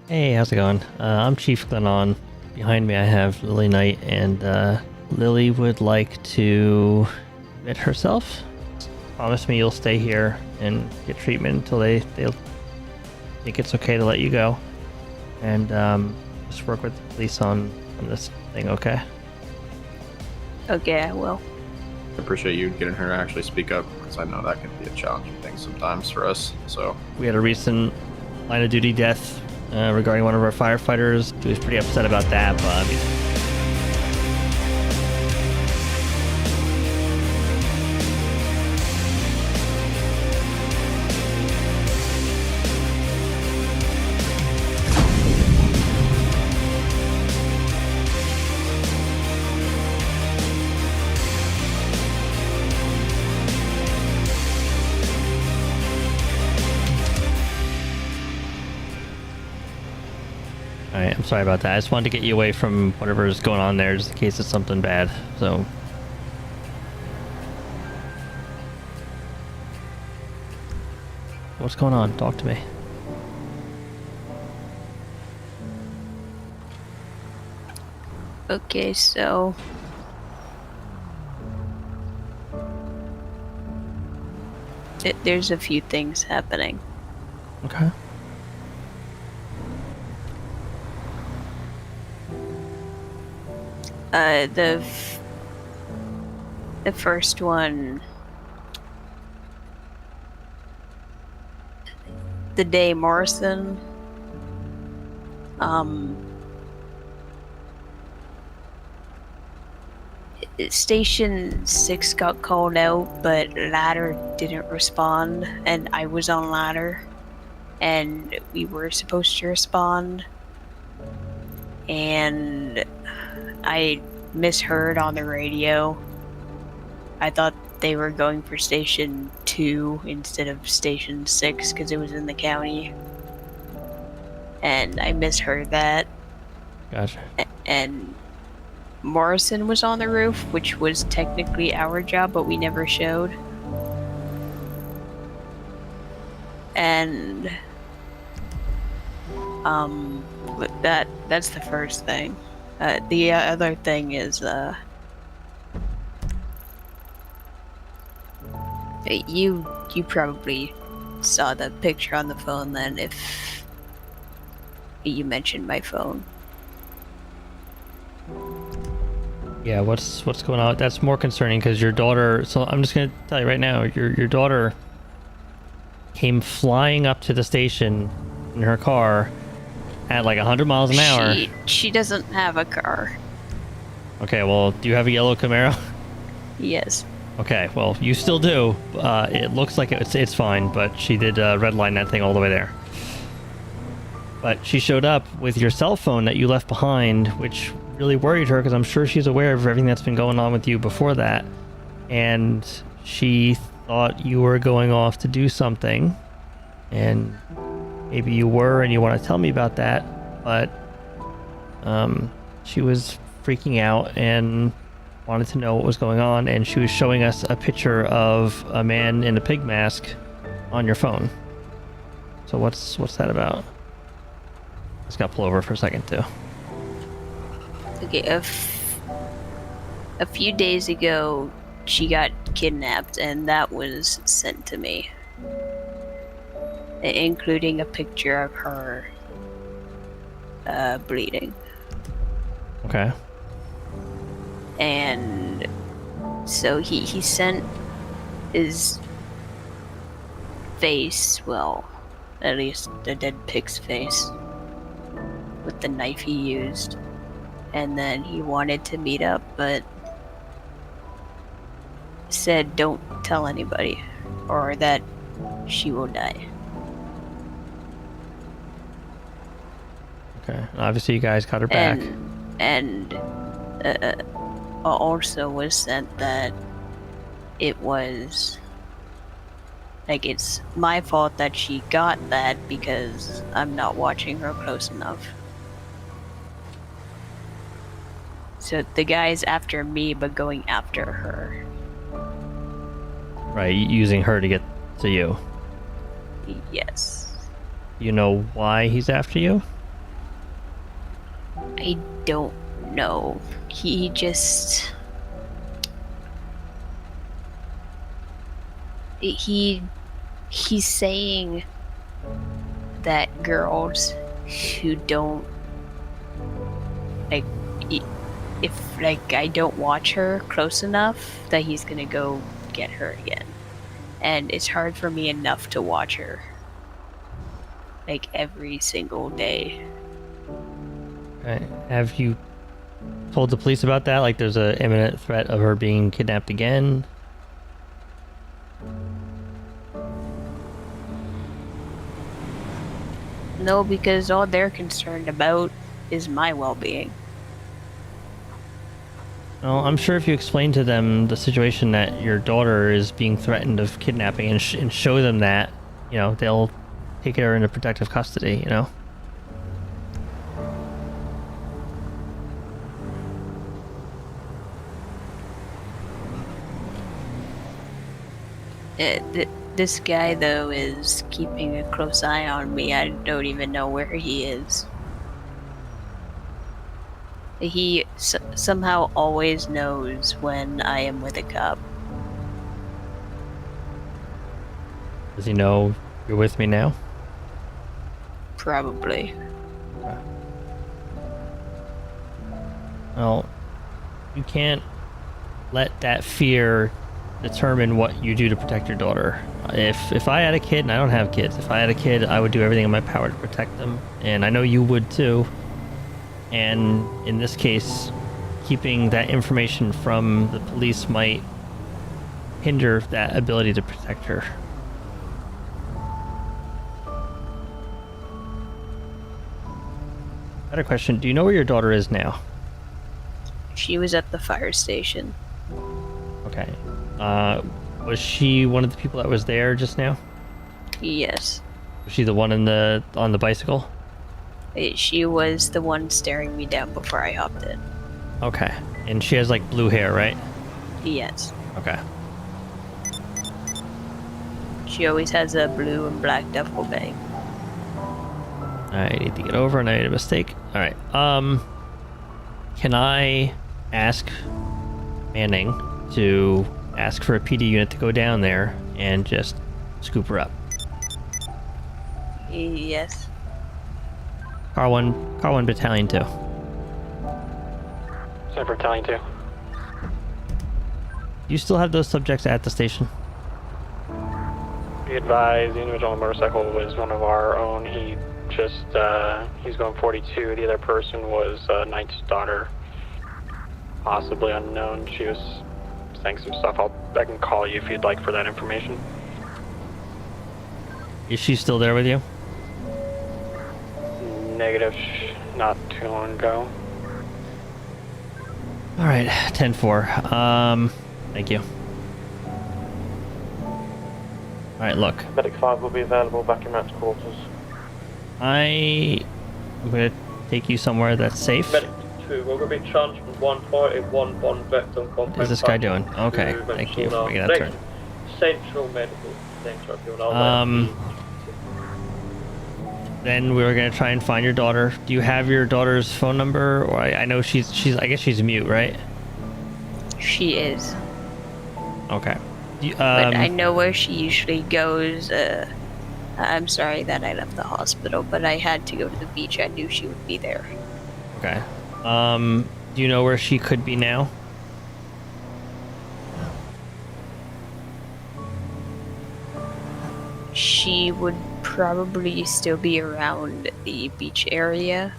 Hey, how's it going? I'm Chief Glennon. Behind me I have Lily Knight, and Lily would like to admit herself. Promise me you'll stay here and get treatment until they think it's okay to let you go. And just work with the police on this thing, okay? Okay, I will. I appreciate you getting her to actually speak up, because I know that can be a challenging thing sometimes for us. So We had a recent line of duty death regarding one of our firefighters. He was pretty upset about that, but I mean, Alright, I'm sorry about that. I just wanted to get you away from whatever's going on there, just in case it's something bad. So, what's going on? Talk to me. Okay, so there's a few things happening. Okay. The first one, the day Morrison, Station 6 got called out, but ladder didn't respond, and I was on ladder, and we were supposed to respond, and I misheard on the radio. I thought they were going for Station 2 instead of Station 6 because it was in the county, and I misheard that. Gotcha. And Morrison was on the roof, which was technically our job, but we never showed. And but that's the first thing. The other thing is you probably saw the picture on the phone then if you mentioned my phone. Yeah, what's going on? That's more concerning because your daughter. So I'm just gonna tell you right now, your daughter came flying up to the station in her car at like 100 miles an hour. She doesn't have a car. Okay, well, do you have a yellow Camaro? Yes. Okay, well, you still do. It looks like it's fine, but she did redline that thing all the way there. But she showed up with your cell phone that you left behind, which really worried her because I'm sure she's aware of everything that's been going on with you before that. And she thought you were going off to do something. And maybe you were and you want to tell me about that. But she was freaking out and wanted to know what was going on. And she was showing us a picture of a man in a pig mask on your phone. So what's that about? Just got to pull over for a second too. Okay, a few days ago, she got kidnapped, and that was sent to me, including a picture of her bleeding. Okay. And so he sent his face, well, at least the dead pig's face, with the knife he used. And then he wanted to meet up, but said don't tell anybody, or that she will die. Okay. Obviously, you guys got her back. And also was sent that it was like it's my fault that she got that because I'm not watching her close enough. So the guy's after me, but going after her. Right, using her to get to you. Yes. You know why he's after you? I don't know. He just... He's saying that girls who don't, like, if, like, I don't watch her close enough, that he's gonna go get her again. And it's hard for me enough to watch her, like, every single day. Right. Have you told the police about that? Like, there's a imminent threat of her being kidnapped again? No, because all they're concerned about is my well-being. Well, I'm sure if you explain to them the situation that your daughter is being threatened of kidnapping and show them that, you know, they'll take her into protective custody, you know? This guy, though, is keeping a close eye on me. I don't even know where he is. He somehow always knows when I am with a cop. Does he know you're with me now? Probably. Well, you can't let that fear determine what you do to protect your daughter. If I had a kid, and I don't have kids, if I had a kid, I would do everything in my power to protect them. And I know you would too. And in this case, keeping that information from the police might hinder that ability to protect her. I had a question. Do you know where your daughter is now? She was at the fire station. Okay. Was she one of the people that was there just now? Yes. Was she the one on the bicycle? She was the one staring me down before I hopped in. Okay. And she has like blue hair, right? Yes. Okay. She always has a blue and black duffel bag. I need to get over and I made a mistake. Alright. Can I ask Manning to ask for a PD unit to go down there and just scoop her up? Yes. Car 1 Battalion 2. Sniper Battalion 2. You still have those subjects at the station? Be advised, the individual on the motorcycle was one of our own. He's going 42. The other person was Knight's daughter, possibly unknown. She was saying some stuff. I can call you if you'd like for that information. Is she still there with you? Negative, not too long ago. Alright, 10-4. Thank you. Alright, look. Medic 5 will be available back in Matt's quarters. I'm gonna take you somewhere that's safe. Medic 2, we're going to be charged with 141 bond vector on What is this guy doing? Okay, thank you for making that turn. Central medical. Central. Then we were gonna try and find your daughter. Do you have your daughter's phone number? Or I know she's I guess she's mute, right? She is. Okay. But I know where she usually goes. I'm sorry that I left the hospital, but I had to go to the beach. I knew she would be there. Okay. Do you know where she could be now? She would probably still be around the beach area.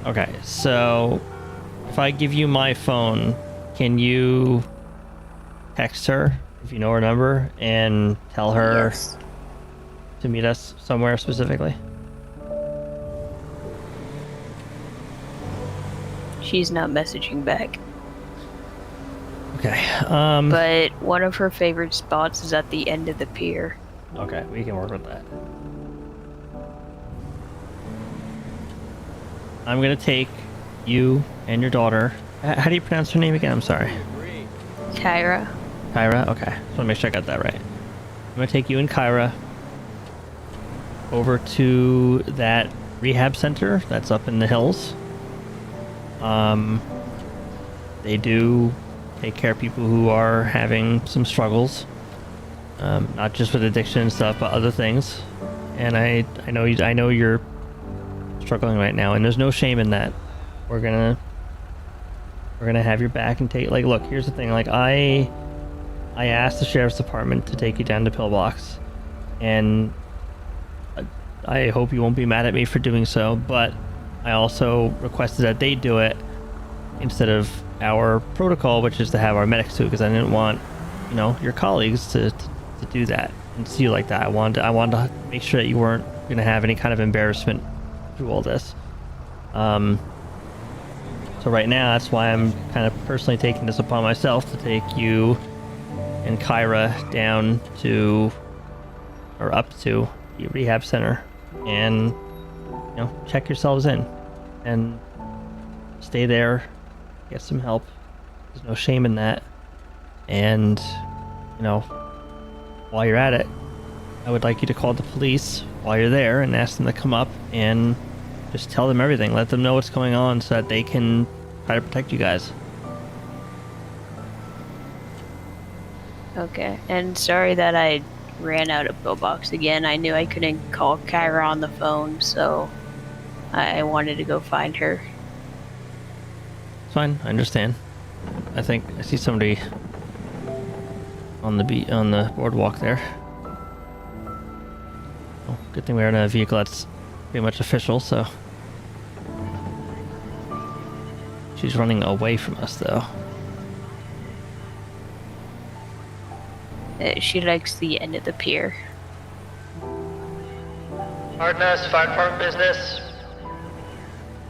Okay, so if I give you my phone, can you text her if you know her number and tell her Yes. to meet us somewhere specifically? She's not messaging back. Okay. But one of her favorite spots is at the end of the pier. Okay, we can work with that. I'm gonna take you and your daughter. How do you pronounce her name again? I'm sorry. Tyra. Kyra? Okay. Just want to make sure I got that right. I'm gonna take you and Kyra over to that rehab center that's up in the hills. They do take care of people who are having some struggles, not just with addiction and stuff, but other things. And I know you're struggling right now, and there's no shame in that. We're gonna have your back and take. Like, look, here's the thing. Like, I asked the sheriff's department to take you down to Pillbox, and I hope you won't be mad at me for doing so. But I also requested that they do it instead of our protocol, which is to have our medics do it, because I didn't want, your colleagues to do that and see you like that. I wanted to make sure that you weren't going to have any kind of embarrassment through all this. So right now, that's why I'm kind of personally taking this upon myself to take you and Kyra down to, or up to, the rehab center and, check yourselves in and stay there, get some help. There's no shame in that. And, while you're at it, I would like you to call the police while you're there and ask them to come up and just tell them everything. Let them know what's going on so that they can try to protect you guys. Okay, and sorry that I ran out of pillbox again. I knew I couldn't call Kyra on the phone, so I wanted to go find her. It's fine, I understand. I think I see somebody on the boardwalk there. Oh, good thing we're in a vehicle that's pretty much official, so. She's running away from us, though. She likes the end of the pier. Pardon us, fire department business.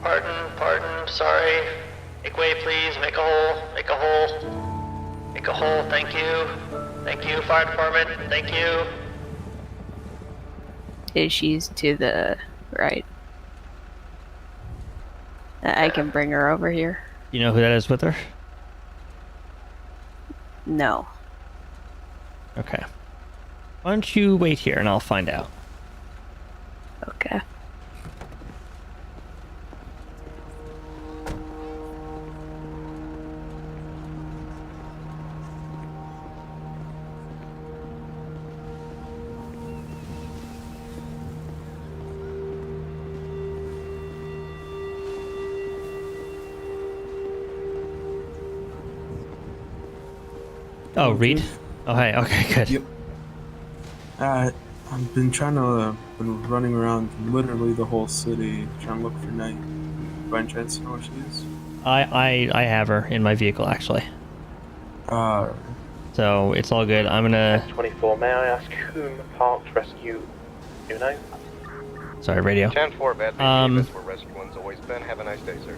Pardon, sorry. Make way, please. Make a hole. Make a hole. Make a hole. Thank you. Thank you, fire department. Thank you. She's to the right. I can bring her over here. You know who that is with her? No. Okay. Why don't you wait here and I'll find out. Okay. Oh, Reed? Oh, hey. Okay, good. Yep. I've been trying to, been running around literally the whole city trying to look for Night. By any chance, you know where she is? I have her in my vehicle, actually. So it's all good. I'm gonna... 24, may I ask whom parked rescue you know? Sorry, radio. 10-4, bad baby. That's where rescue one's always been. Have a nice day, sir.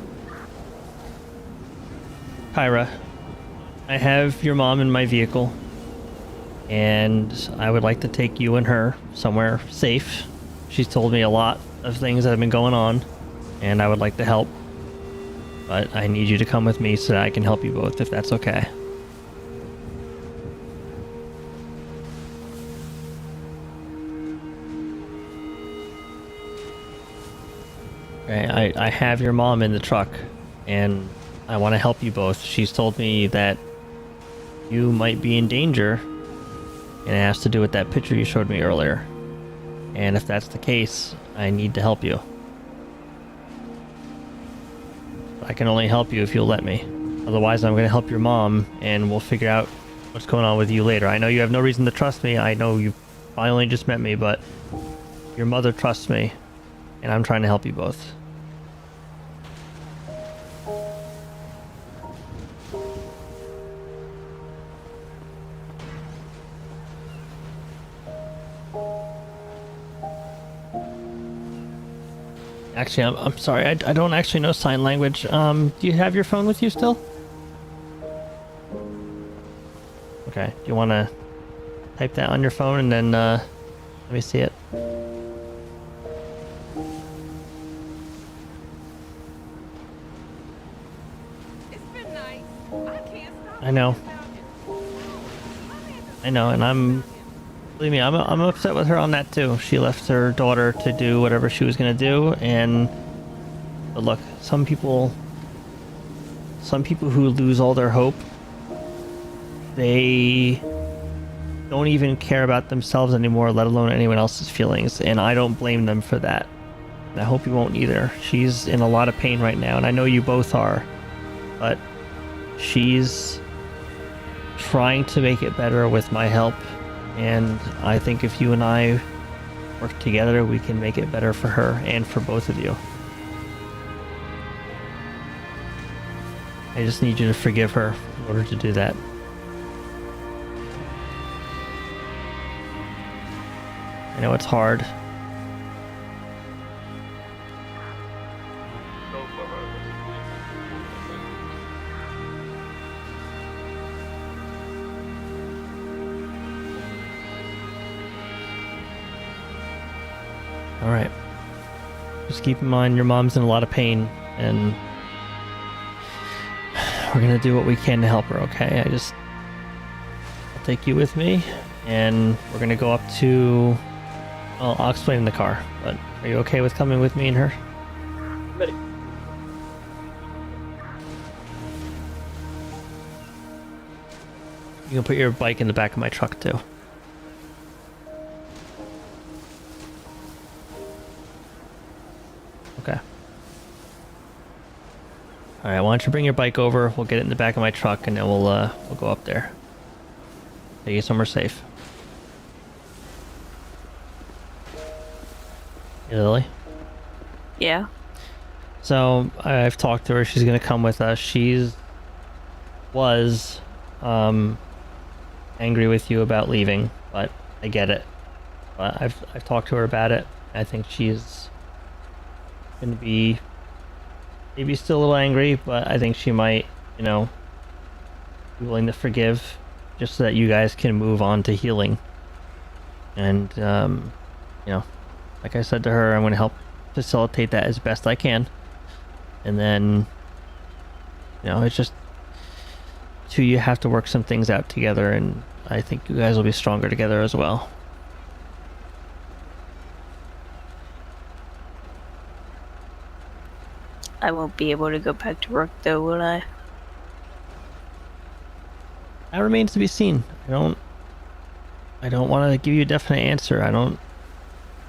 Tyra, I have your mom in my vehicle, and I would like to take you and her somewhere safe. She's told me a lot of things that have been going on, and I would like to help. But I need you to come with me so that I can help you both, if that's okay. Okay, I have your mom in the truck, and I want to help you both. She's told me that you might be in danger, and it has to do with that picture you showed me earlier. And if that's the case, I need to help you. I can only help you if you'll let me. Otherwise, I'm going to help your mom, and we'll figure out what's going on with you later. I know you have no reason to trust me. I know you probably only just met me, but your mother trusts me, and I'm trying to help you both. Actually, I'm sorry, I don't actually know sign language. Do you have your phone with you still? Okay, do you want to type that on your phone and then, let me see it. It's been nice. I can't stop. I know, and I'm Believe me, I'm upset with her on that too. She left her daughter to do whatever she was gonna do, but look, some people who lose all their hope, they don't even care about themselves anymore, let alone anyone else's feelings, and I don't blame them for that. And I hope you won't either. She's in a lot of pain right now, and I know you both are, but she's trying to make it better with my help, and I think if you and I work together, we can make it better for her and for both of you. I just need you to forgive her in order to do that. I know it's hard. Alright. Just keep in mind your mom's in a lot of pain, and we're gonna do what we can to help her, okay? I'll take you with me, and we're gonna go up to... Well, I'll explain in the car, but are you okay with coming with me and her? Ready. You can put your bike in the back of my truck, too. Okay. Alright, why don't you bring your bike over, we'll get it in the back of my truck, and then we'll go up there. Take you somewhere safe. Hey, Lily? Yeah. So, I've talked to her, she's gonna come with us. Was angry with you about leaving, but I get it. But I've talked to her about it. I think she's gonna be maybe still a little angry, but I think she might, be willing to forgive, just so that you guys can move on to healing. And like I said to her, I'm going to help facilitate that as best I can. And then, it's just you have to work some things out together, and I think you guys will be stronger together as well. I won't be able to go back to work though, will I? That remains to be seen. I don't want to give you a definite answer.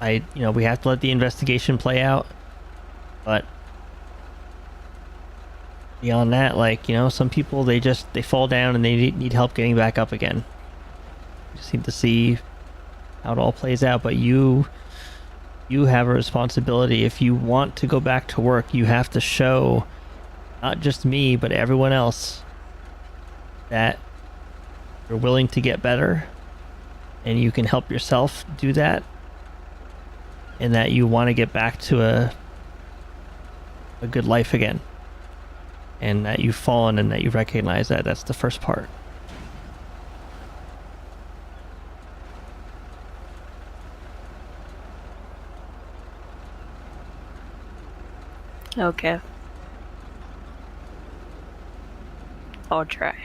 We have to let the investigation play out. But beyond that, some people, they fall down and they need help getting back up again. You just need to see how it all plays out. But you have a responsibility. If you want to go back to work, you have to show not just me, but everyone else that you're willing to get better and you can help yourself do that, and that you want to get back to a good life again, and that you've fallen and that you recognize that. That's the first part. Okay. I'll try.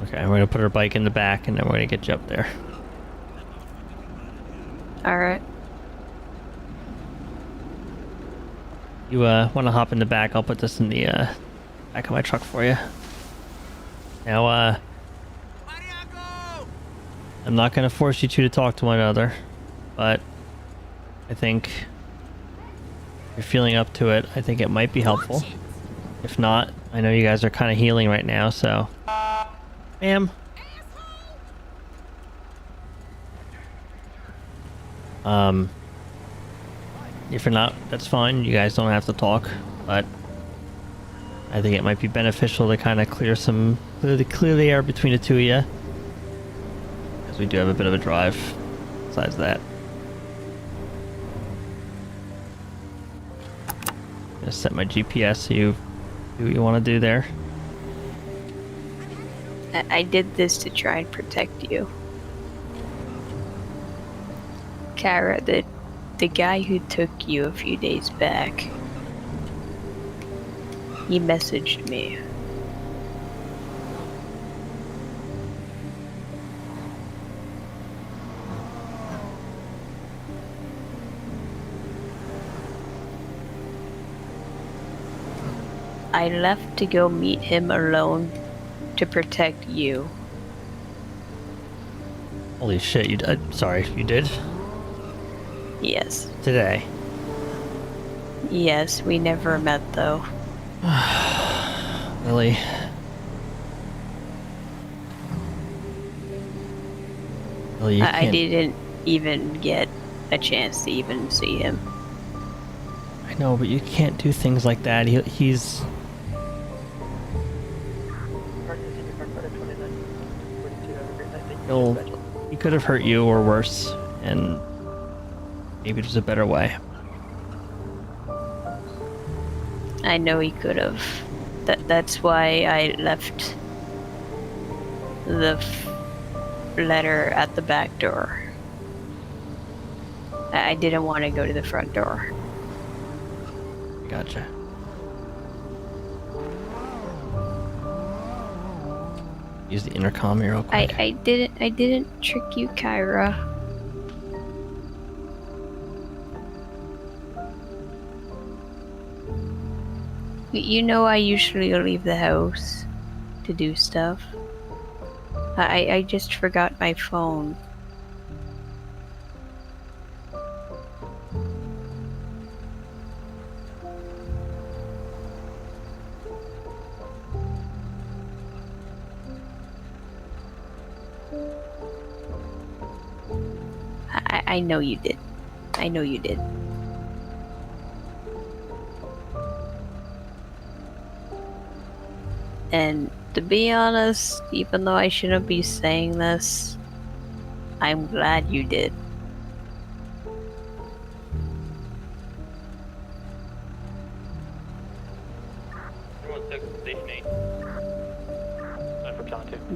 Okay, we're gonna put our bike in the back and then we're gonna get you up there. Alright. You wanna hop in the back? I'll put this in the back of my truck for you. Now, I'm not gonna force you two to talk to one another, but I think if you're feeling up to it, I think it might be helpful. If not, I know you guys are kind of healing right now, so... Ma'am. If you're not, that's fine. You guys don't have to talk, but I think it might be beneficial to kind of clear the air between the two of you, because we do have a bit of a drive. Besides that, I'm gonna set my GPS so you do what you want to do there. I did this to try and protect you. Tyra, the guy who took you a few days back, He messaged me. I left to go meet him alone to protect you. Holy shit, sorry, you did? Yes. Today. Yes, we never met though. Really? Really, you I can't... didn't even get a chance to even see him. I know, but you can't do things like that. He's... He could have hurt you or worse, and maybe there's a better way. I know he could have. That's why I left the letter at the back door. I didn't want to go to the front door. Gotcha. Use the intercom here real quick. I didn't trick you, Kyra. You know I usually leave the house to do stuff. I just forgot my phone. I know you did. I know you did. And to be honest, even though I shouldn't be saying this, I'm glad you did.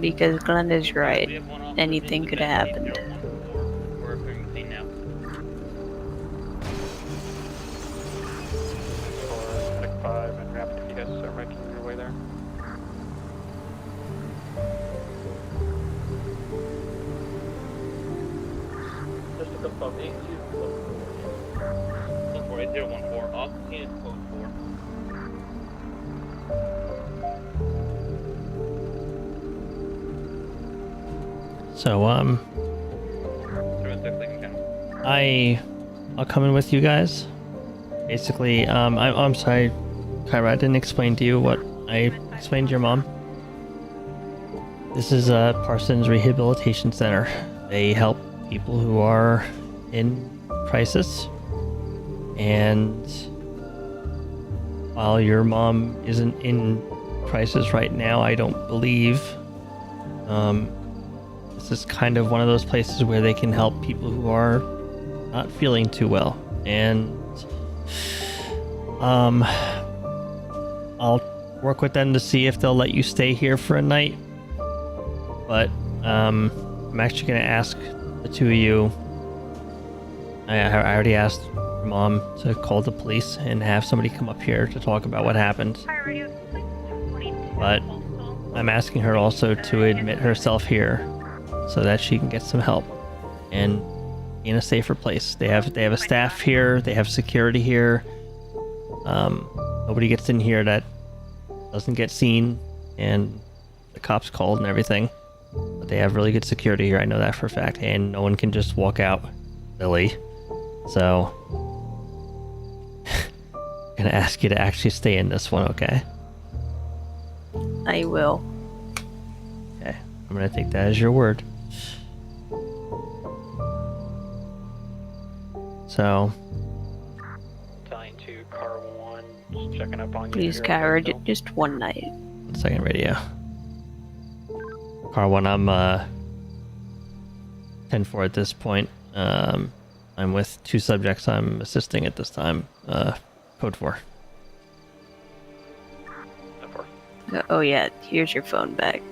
Because Glenn is right. Anything could have happened. And rapid if you guys are making your way there. Just to confirm, 8014 off is code 4. So, I'll come in with you guys. Basically, I'm sorry, Kyra, I didn't explain to you what I explained to your mom. This is Parsons Rehabilitation Center. They help people who are in crisis. And while your mom isn't in crisis right now, I don't believe. This is kind of one of those places where they can help people who are not feeling too well. And I'll work with them to see if they'll let you stay here for a night. But I'm actually going to ask the two of you. I already asked your mom to call the police and have somebody come up here to talk about what happened. But I'm asking her also to admit herself here so that she can get some help and be in a safer place. They have a staff here. They have security here. Nobody gets in here that doesn't get seen, and the cops called and everything. But they have really good security here. I know that for a fact, and no one can just walk out willy. So, I'm gonna ask you to actually stay in this one, okay? I will. Okay, I'm gonna take that as your word. So, Tying to car 1, just checking up on you. Please, Kyra, just one night. 1 second, radio. Car 1, I'm 10-4 at this point. I'm with 2 subjects I'm assisting at this time. Code 4. Oh yeah, here's your phone back.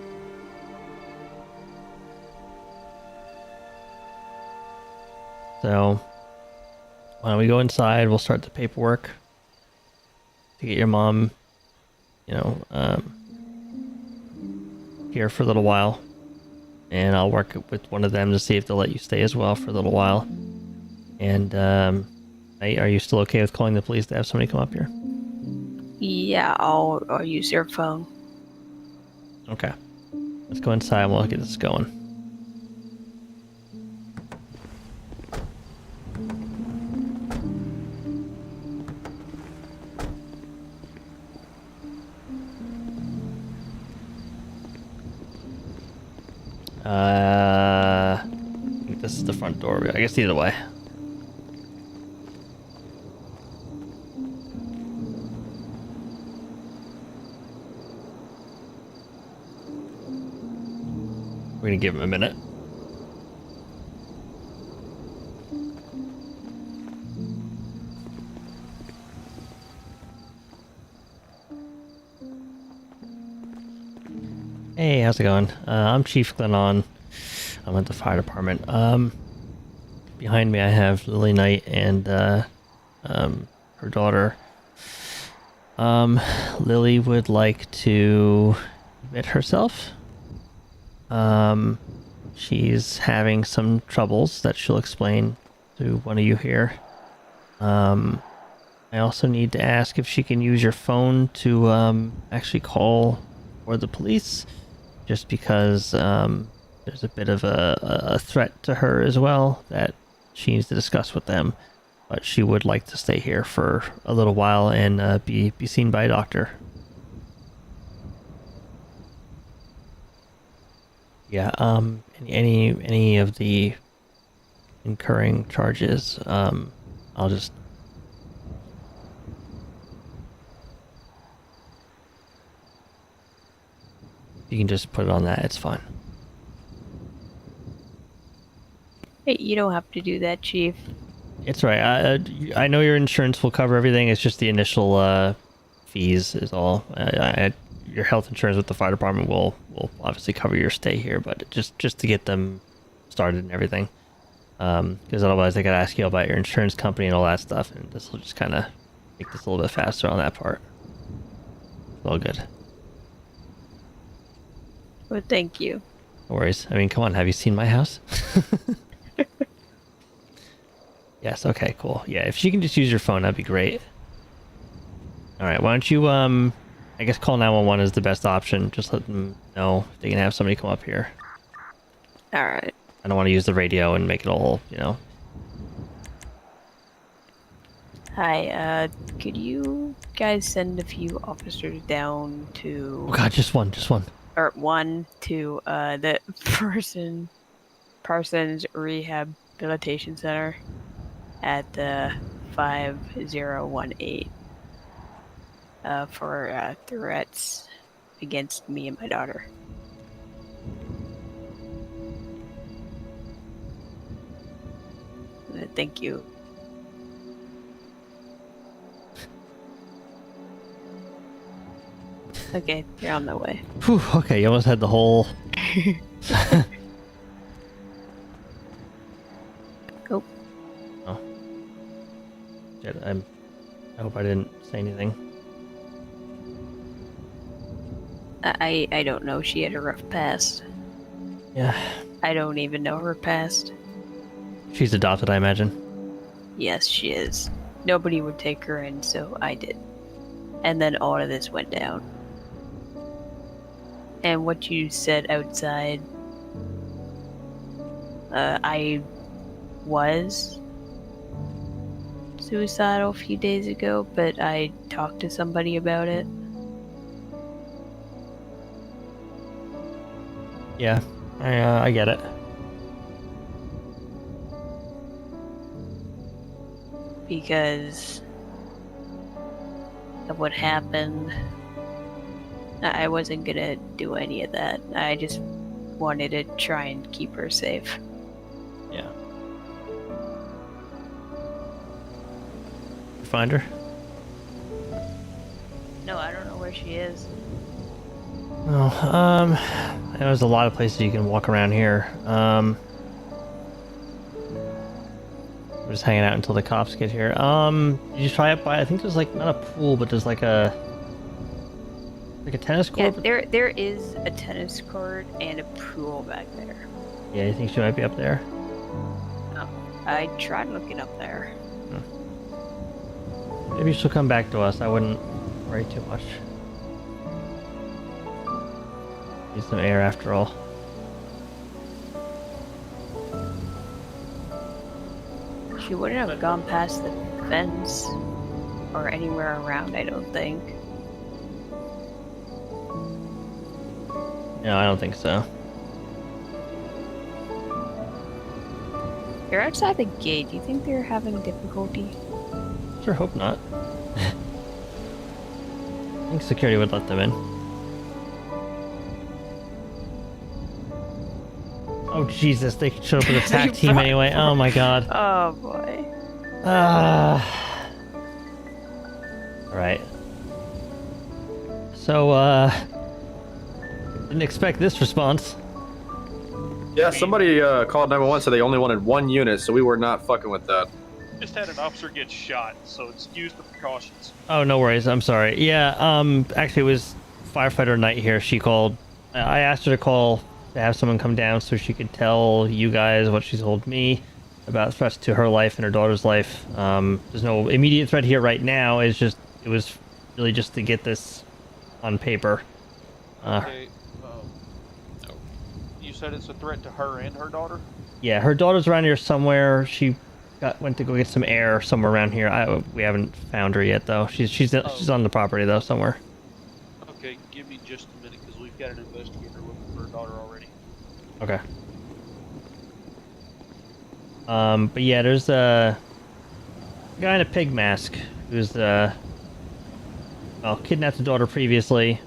So, why don't we go inside? We'll start the paperwork to get your mom you know, here for a little while, and I'll work with one of them to see if they'll let you stay as well for a little while. And are you still okay with calling the police to have somebody come up here? Yeah, I'll use your phone. Okay. Let's go inside and we'll get this going. I think this is the front door. I guess either way. We're gonna give him a minute. Hey, how's it going? I'm Chief Glennon. I'm at the fire department. Behind me I have Lily Knight and her daughter. Lily would like to admit herself. She's having some troubles that she'll explain to one of you here. I also need to ask if she can use your phone to actually call for the police, just because there's a bit of a threat to her as well that she needs to discuss with them. But she would like to stay here for a little while and be seen by a doctor. Yeah, any of the incurring charges, I'll just... You can just put it on that, it's fine. Hey, you don't have to do that, Chief. It's right. I know your insurance will cover everything, it's just the initial fees is all. Your health insurance with the fire department will obviously cover your stay here, but just to get them started and everything. Because otherwise they gotta ask you about your insurance company and all that stuff, and this will just kind of make this a little bit faster on that part. It's all good. Well, thank you. No worries. I mean, come on, have you seen my house? Yes, okay, cool. Yeah, if you can just use your phone, that'd be great. Alright, why don't you, I guess call 911 is the best option. Just let them know if they can have somebody come up here. Alright. I don't want to use the radio and make it all, you know. Hi, could you guys send a few officers down to... Oh god, just one. Or one to, the Parsons Rehabilitation Center at the 5018 for threats against me and my daughter. Thank you. Okay, you're on the way. Whew, okay, you almost had the whole... Oh. Oh. Shit, I hope I didn't say anything. I don't know. She had a rough past. Yeah. I don't even know her past. She's adopted, I imagine. Yes, she is. Nobody would take her in, so I did. And then all of this went down. And what you said outside, I was suicidal a few days ago, but I talked to somebody about it. Yeah, I get it. Because of what happened, I wasn't gonna do any of that. I just wanted to try and keep her safe. Yeah. You find her? No, I don't know where she is. Oh, there's a lot of places you can walk around here. We're just hanging out until the cops get here. You try up by, I think there's like, not a pool, but there's like a Like a tennis Yeah, court? there is a tennis court and a pool back there. Yeah, you think she might be up there? I tried looking up there. Maybe she'll come back to us. I wouldn't worry too much. Need some air after all. She wouldn't have gone past the fence or anywhere around, I don't think. No, I don't think so. They're outside the gate. Do you think they're having difficulty? Sure hope not. I think security would let them in. Oh Jesus, they could show up with a attack team anyway. Oh my god. Oh boy. Alright. So, didn't expect this response. Yeah, somebody called 911, said they only wanted 1 unit, so we were not fucking with that. Just had an officer get shot, so excuse the precautions. Oh, no worries. I'm sorry. Yeah, actually it was firefighter Knight here. She called. I asked her to call to have someone come down so she could tell you guys what she told me about threats to her life and her daughter's life. There's no immediate threat here right now. It was really just to get this on paper. Okay. You said it's a threat to her and her daughter? Yeah, her daughter's around here somewhere. She went to go get some air somewhere around here. We haven't found her yet though. She's on the property though somewhere. Okay, give me just a minute because we've got an investigator looking for her daughter already. Okay. But yeah, there's a guy in a pig mask who's kidnapped the daughter previously,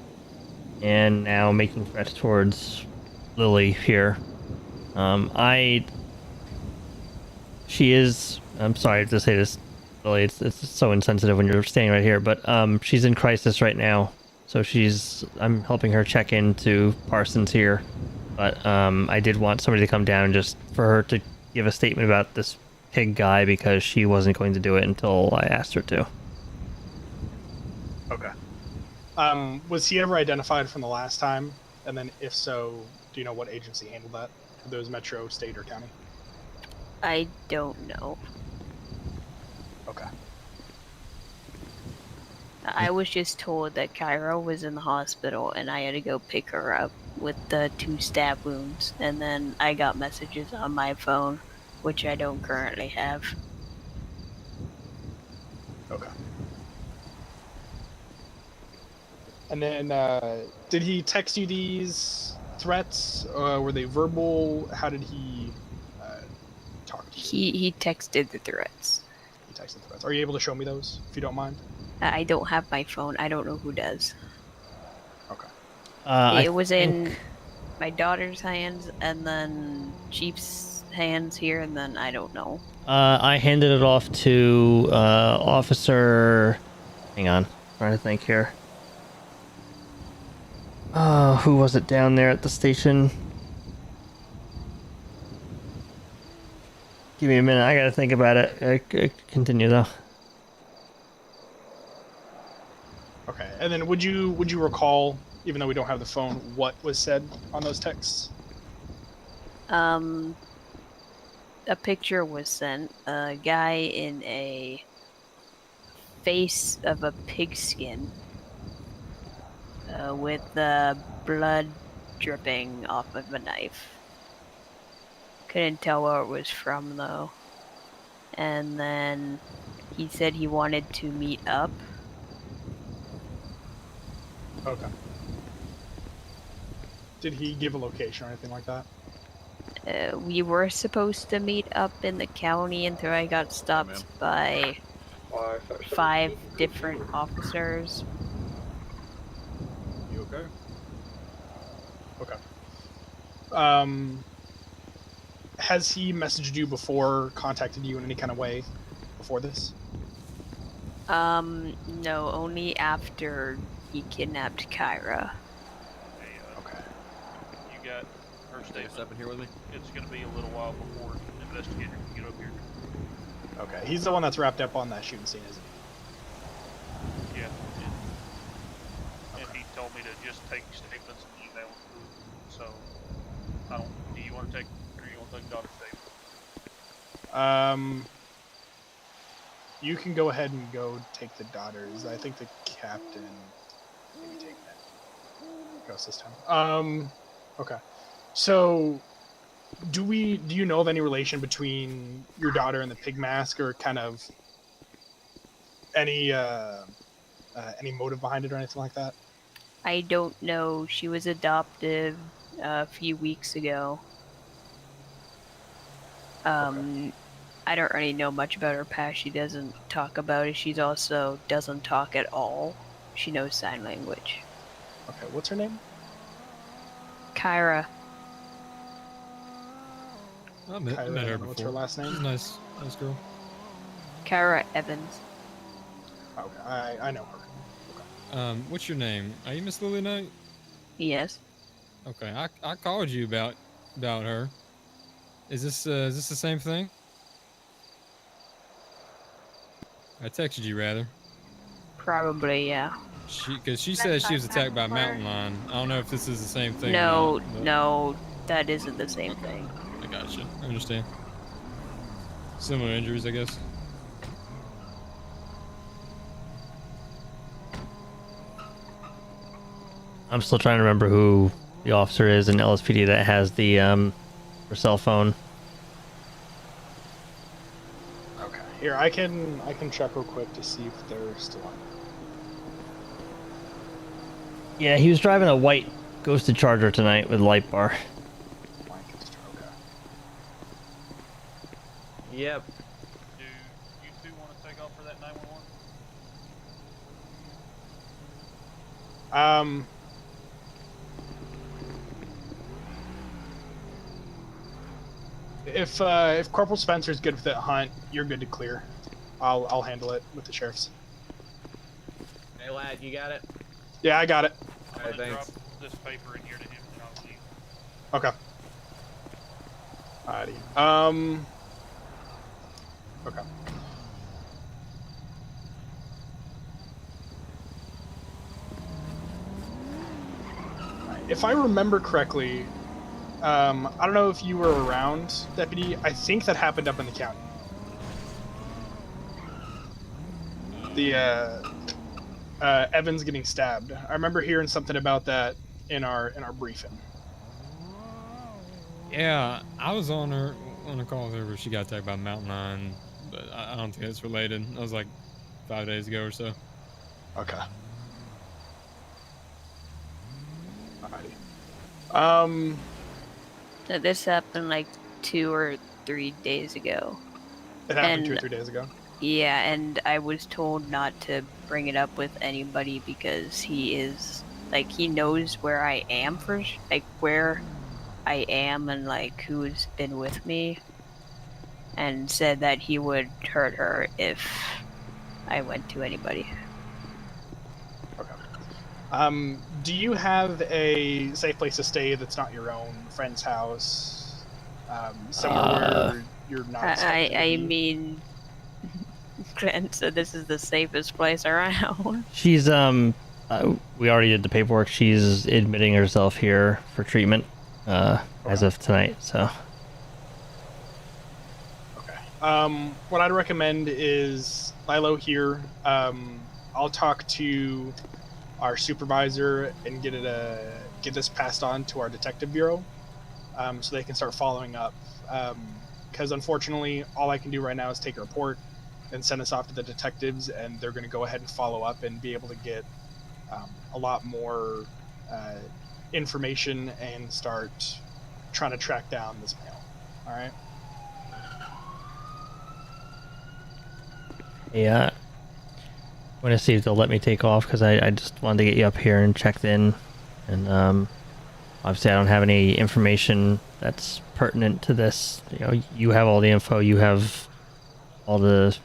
and now making threats towards Lily here. She is. I'm sorry to say this, Lily. It's so insensitive when you're standing right here, but she's in crisis right now. So I'm helping her check into Parsons here, but I did want somebody to come down just for her to give a statement about this pig guy because she wasn't going to do it until I asked her to. Okay. Was he ever identified from the last time? And then if so, do you know what agency handled that? Whether it was Metro, State, or County? I don't know. Okay. I was just told that Tyra was in the hospital and I had to go pick her up with the 2 stab wounds, and then I got messages on my phone, which I don't currently have. Okay. And then, did he text you these threats? Were they verbal? How did he talk to you? He texted the threats. He texted threats. Are you able to show me those, if you don't mind? I don't have my phone. I don't know who does. Okay. It was in my daughter's hands, and then Chief's hands here, and then I don't know. I handed it off to Officer. Hang on, trying to think here. Who was it down there at the station? Give me a minute. I gotta think about it. Continue though. Okay. And then would you recall, even though we don't have the phone, what was said on those texts? A picture was sent. A guy in a face of a pigskin, with blood dripping off of a knife. Couldn't tell where it was from though. And then he said he wanted to meet up. Okay. Did he give a location or anything like that? We were supposed to meet up in the county until I got stopped by 5 different officers. You okay? Okay. Has he messaged you before, contacted you in any kind of way before this? No, only after he kidnapped Tyra. Okay. You got her statement. Step in here with me. It's going to be a little while before an investigator can get up here. Okay. He's the one that's wrapped up on that shooting scene, isn't Yeah. And he told me to just take statements and email them through. So, do you want to take, or do you want to take daughter's statement? You can go ahead and go take the daughters. I think the captain maybe taking it. Ghost this time. Okay. So, do you know of any relation between your daughter and the pig mask, or kind of any motive behind it or anything like that? I don't know. She was adopted a few weeks ago. Okay. I don't really know much about her past. She doesn't talk about it. She's also doesn't talk at all. She knows sign language. Okay, what's her name? Kyra. I met her before. What's her last name? She's nice girl. Kyra Evans. Okay, I know her. Okay. What's your name? Are you Miss Lily Knight? Yes. Okay, I called you about her. Is this the same thing? I texted you rather. Probably, yeah. Because she said she was attacked by a mountain lion. I don't know if this is the same thing. No, or not, no, that isn't the same thing. I gotcha. I understand. Similar injuries, I guess. I'm still trying to remember who the officer is in LSPD that has the her cell phone. Okay. Here, I can check real quick to see if they're still on. Yeah, he was driving a white ghosted Charger tonight with a light bar. Yep. Do you two want to take off for that 911? If Corporal Spencer's good with that hunt, you're good to clear. I'll handle it with the sheriffs. Hey lad, you got it? Yeah, I got it. I'm Alright, gonna thanks. drop this paper in here to him and I'll leave. Okay. Alrighty. Okay. If I remember correctly, I don't know if you were around, Deputy. I think that happened up in the county. The Evans getting stabbed. I remember hearing something about that in our briefing. Yeah, I was on a call with her where she got attacked by a mountain lion, but I don't think it's related. That was like 5 days ago or so. Okay. Alrighty. So this happened like 2 or 3 days ago. It happened 2 or 3 days ago. Yeah, and I was told not to bring it up with anybody because he is like he knows where I am where I am and like who's been with me, and said that he would hurt her if I went to anybody. Okay. Do you have a safe place to stay that's not your own friend's house? Somewhere where you're not. I mean, Glenn said this is the safest place around. She's we already did the paperwork. She's admitting herself here for treatment as of tonight. So. Okay. What I'd recommend is Lilo here. I'll talk to our supervisor and get this passed on to our detective bureau, so they can start following up. Because unfortunately, all I can do right now is take a report and send us off to the detectives, and they're going to go ahead and follow up and be able to get a lot more information and start trying to track down this male. All right. Yeah. I'm going to see if they'll let me take off because I just wanted to get you up here and checked in. And obviously I don't have any information that's pertinent to this. You know, you have all the info. You have all the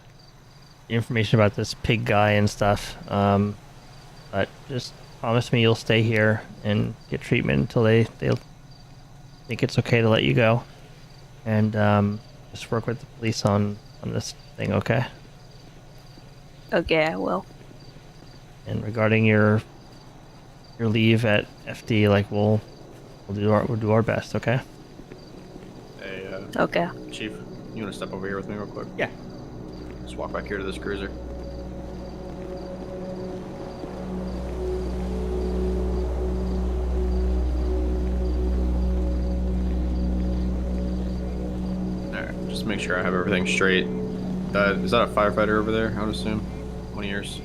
information about this pig guy and stuff. But just promise me you'll stay here and get treatment until they think it's okay to let you go. And just work with the police on this thing, okay? Okay, I will. And regarding your your leave at FD, like we'll do our best. Okay. Hey, Okay. Chief, you want to step over here with me real quick? Yeah. Just walk back here to this cruiser. Alright, just make sure I have everything straight. Is that a firefighter over there, I would assume? One of yours?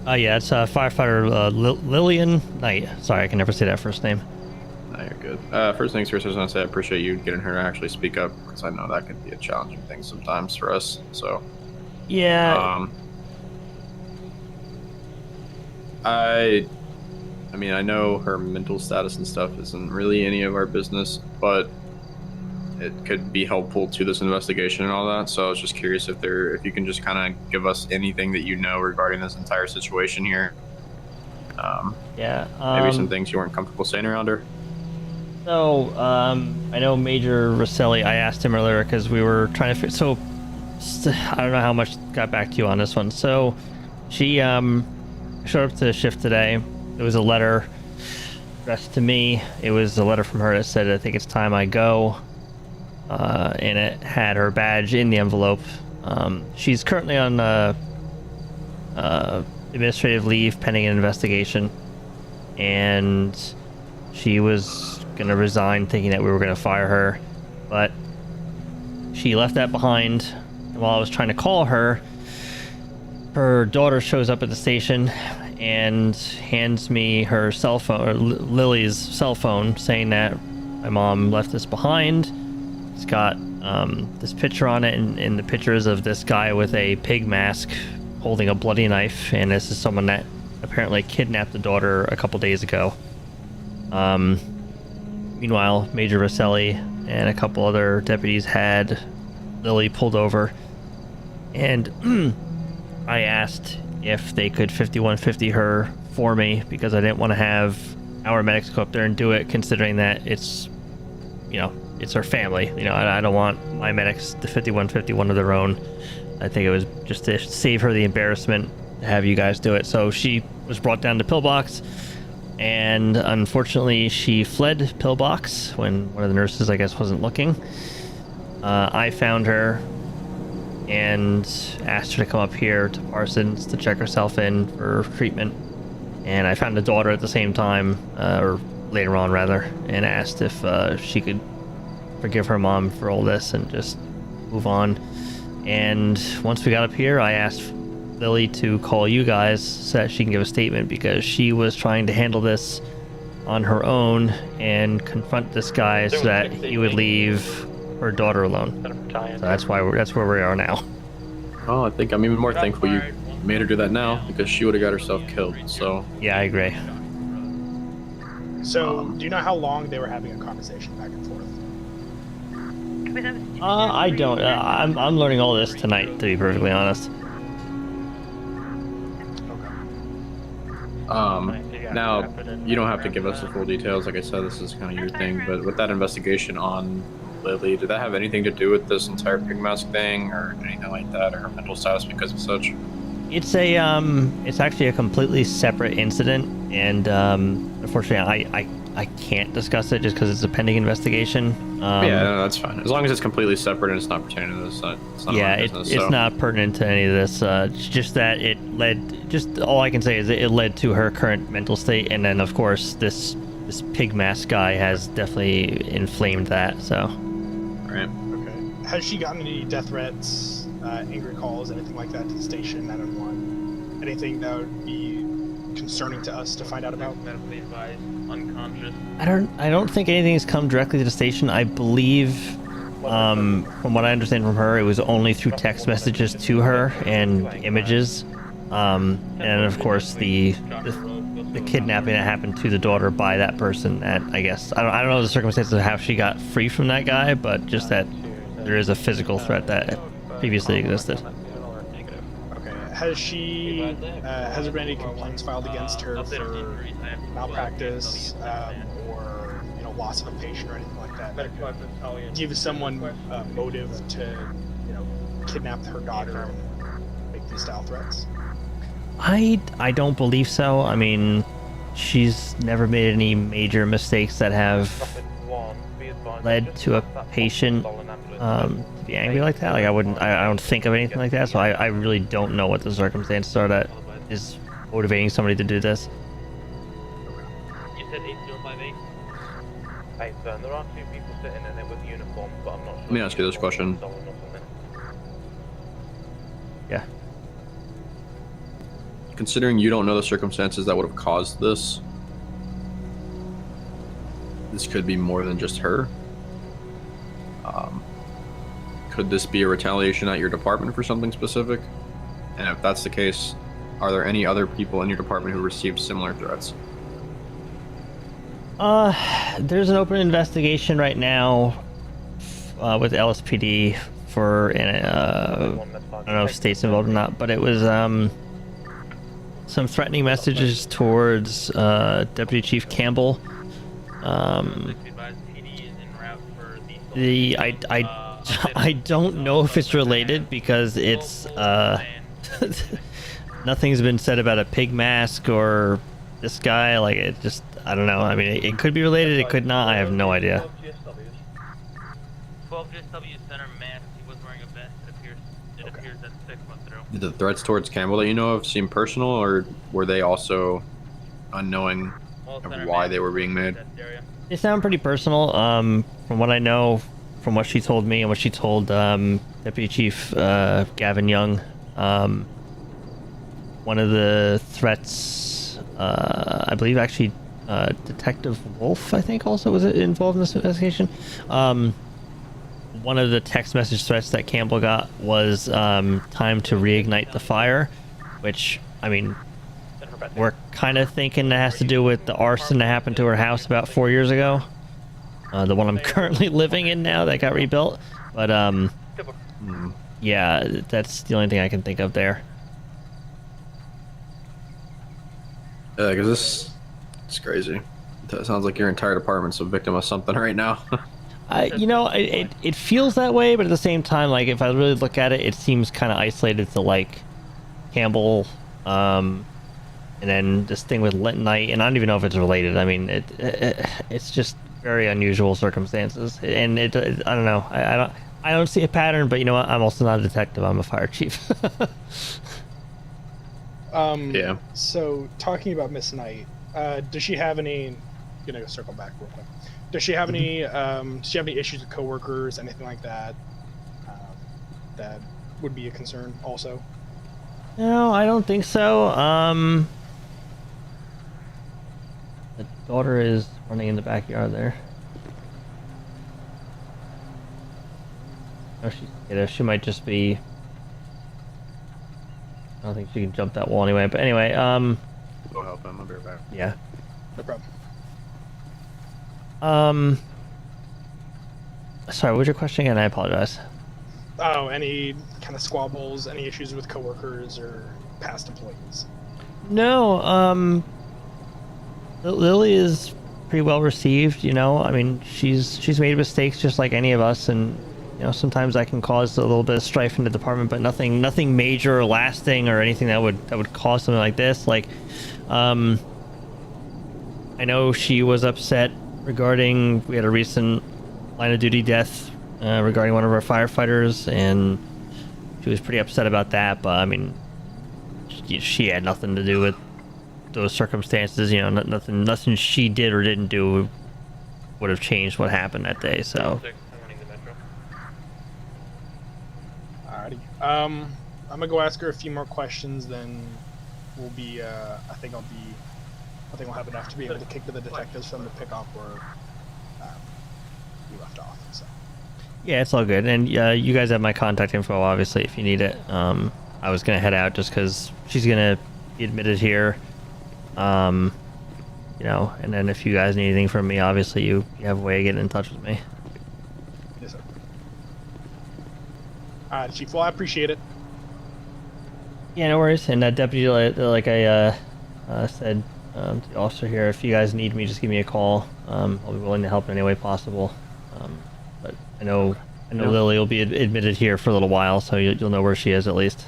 Yeah, it's firefighter Lillian Knight. Sorry, I can never say that first name. No, you're good. First things first, I just want to say I appreciate you getting her to actually speak up, because I know that can be a challenging thing sometimes for us, so... Yeah. I mean, I know her mental status and stuff isn't really any of our business, but it could be helpful to this investigation and all that. So I was just curious if you can just kind of give us anything that you know regarding this entire situation here. Yeah. Maybe some things you weren't comfortable saying around her. So, I know Major Rosselli, I asked him earlier because we were trying to so I don't know how much got back to you on this one. So she showed up to the shift today. There was a letter addressed to me. It was a letter from her that said, I think it's time I go. And it had her badge in the envelope. She's currently on administrative leave pending an investigation. And she was going to resign thinking that we were going to fire her. But she left that behind. And while I was trying to call her, her daughter shows up at the station and hands me her cell phone, or Lily's cell phone, saying that my mom left this behind. It's got this picture on it, and the pictures of this guy with a pig mask holding a bloody knife, and this is someone that apparently kidnapped the daughter a couple days ago. Meanwhile, Major Rosselli and a couple other deputies had Lily pulled over, and I asked if they could 5150 her for me, because I didn't want to have our medics go up there and do it, considering that it's, you know, it's her family. You know, I don't want my medics to 5150 one of their own. I think it was just to save her the embarrassment to have you guys do it. So she was brought down to Pillbox, and unfortunately she fled Pillbox when one of the nurses, I guess, wasn't looking. I found her and asked her to come up here to Parsons to check herself in for treatment. And I found the daughter at the same time, or later on rather, and asked if she could forgive her mom for all this and just move on. And once we got up here, I asked Lily to call you guys so that she can give a statement, because she was trying to handle this on her own and confront this guy so that he would leave her daughter alone. So that's where we are now. Well, I think I'm even more thankful you made her do that now, because she would have got herself killed. So yeah, I agree. So, do you know how long they were having a conversation back and forth? I don't. I'm learning all this tonight, to be perfectly honest. Now, you don't have to give us the full details. Like I said, this is kind of your thing. But with that investigation on Lily, did that have anything to do with this entire pig mask thing, or anything like that, or her mental status because of such? It's a it's actually a completely separate incident, and unfortunately, I can't discuss it just because it's a pending investigation. Yeah, no, that's fine. As long as it's completely separate and it's not pertaining to this, it's not yeah, my business, it's not pertinent to any of this. It's just that it led. Just all I can say is it led to her current mental state, and then of course this pig mask guy has definitely inflamed that. So. Right. Okay. Has she gotten any death threats, angry calls, anything like that to the station? 911. Anything that would be concerning to us to find out about? Medically advised, unconscious. I don't think anything's come directly to the station. I believe, from what I understand from her, it was only through text messages to her and images, and of course the kidnapping that happened to the daughter by that person. That I guess I don't know the circumstances of how she got free from that guy, but just that there is a physical threat that previously existed. Has she, has there been any complaints filed against her for malpractice, or, you know, loss of a patient or anything like that? Give someone motive to, you know, kidnap her daughter and make these style threats? I don't believe so. I mean, she's never made any major mistakes that have led to a patient to be angry like that. Like I don't think of anything like that, so I really don't know what the circumstances are that is motivating somebody to do this. You said 8058? Hey, sir, there are two people sitting in it with uniforms, but I'm not sure. Let me ask you this question. Yeah. Considering you don't know the circumstances that would have caused this, this could be more than just her. Could this be a retaliation at your department for something specific? And if that's the case, are there any other people in your department who received similar threats? There's an open investigation right now with LSPD for I don't know if state's involved or not, but it was some threatening messages towards Deputy Chief Campbell. I don't know if it's related because it's nothing's been said about a pig mask or this guy. Like it just, I don't know. I mean, it could be related, it could not. I have no idea. 12 GSW center mask. He was wearing a vest. It appears that 6 went through. Did the threats towards Campbell that you know of seem personal, or were they also unknowing of why they were being made? They sound pretty personal. From what I know, from what she told me and what she told Deputy Chief Gavin Young, one of the threats, I believe actually Detective Wolf, I think, also was involved in this investigation. One of the text message threats that Campbell got was time to reignite the fire, which, I mean, we're kind of thinking that has to do with the arson that happened to her house about 4 years ago. The one I'm currently living in now that got rebuilt. But, yeah, that's the only thing I can think of there. Yeah, because this is crazy. It sounds like your entire department's a victim of something right now. You know, it feels that way, but at the same time, like, if I really look at it, it seems kind of isolated to, like, Campbell, and then this thing with Knight, and I don't even know if it's related. I mean, it's just very unusual circumstances, and I don't know. I don't see a pattern, but you know what? I'm also not a detective. I'm a fire chief. Yeah. So, talking about Miss Knight, does she have any... I'm gonna circle back real quick. Does she have any? Does she have any issues with coworkers, anything like that? That would be a concern, also. No, I don't think so. The daughter is running in the backyard there. Oh, she might just be. I don't think she can jump that wall anyway. But anyway, Go help him. I'll be right back. Yeah. No problem. Sorry, what was your question again? I apologize. Oh, any kind of squabbles, any issues with coworkers or past employees? No, Lily is pretty well received, you know. I mean, she's made mistakes just like any of us, and you know, sometimes that can cause a little bit of strife in the department, but nothing major or lasting or anything that would cause something like this. Like, I know she was upset regarding, we had a recent line of duty death regarding one of our firefighters, and she was pretty upset about that, but I mean, she had nothing to do with those circumstances, you know. Nothing she did or didn't do would have changed what happened that day, so. Alrighty. I'm gonna go ask her a few more questions, then we'll be, I think we'll have enough to be able to kick to the detectives from the pick off where we left off. So. Yeah, it's all good, and you guys have my contact info, obviously, if you need it. I was gonna head out just because she's gonna be admitted here, you know, and then if you guys need anything from me, obviously you have a way of getting in touch with me. Yes, sir. Chief, well, I appreciate it. Yeah, no worries. And deputy, like I said to the officer here, if you guys need me, just give me a call. I'll be willing to help in any way possible. But I know Lily will be admitted here for a little while, so you'll know where she is at least.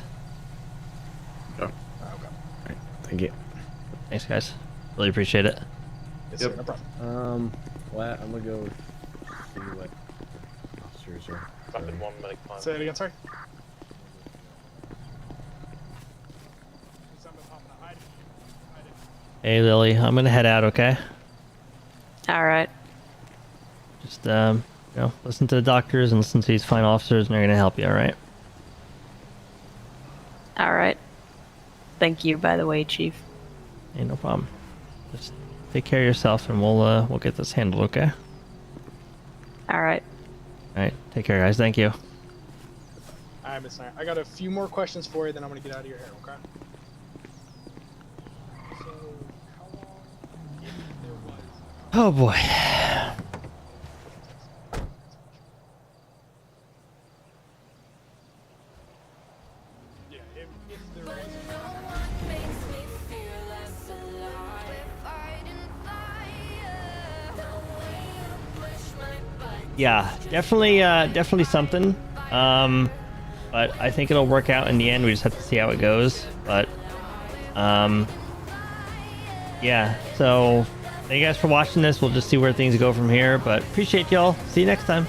Okay. Okay. All right. Thank you. Thanks, guys. Really appreciate it. Yes, Yep. sir, no problem. Well, I'm gonna go see what officers are. Weapon 1 medic time. Say it again, sorry. Hey, Lily, I'm gonna head out, okay? All right. Just, listen to the doctors and listen to these fine officers, and they're gonna help you, alright? All right. Thank you, by the way, Chief. Hey, no problem. Just take care of yourself, and we'll get this handled, okay? All right. Alright, take care, guys. Thank you. All right, Miss Knight. I got a few more questions for you, then I'm gonna get out of your hair. Okay. So, how long? If there was. Oh boy. Yeah, if there was. Yeah, definitely something. But I think it'll work out in the end. We just have to see how it goes. But, yeah. So, thank you guys for watching this. We'll just see where things go from here. But appreciate y'all. See you next time.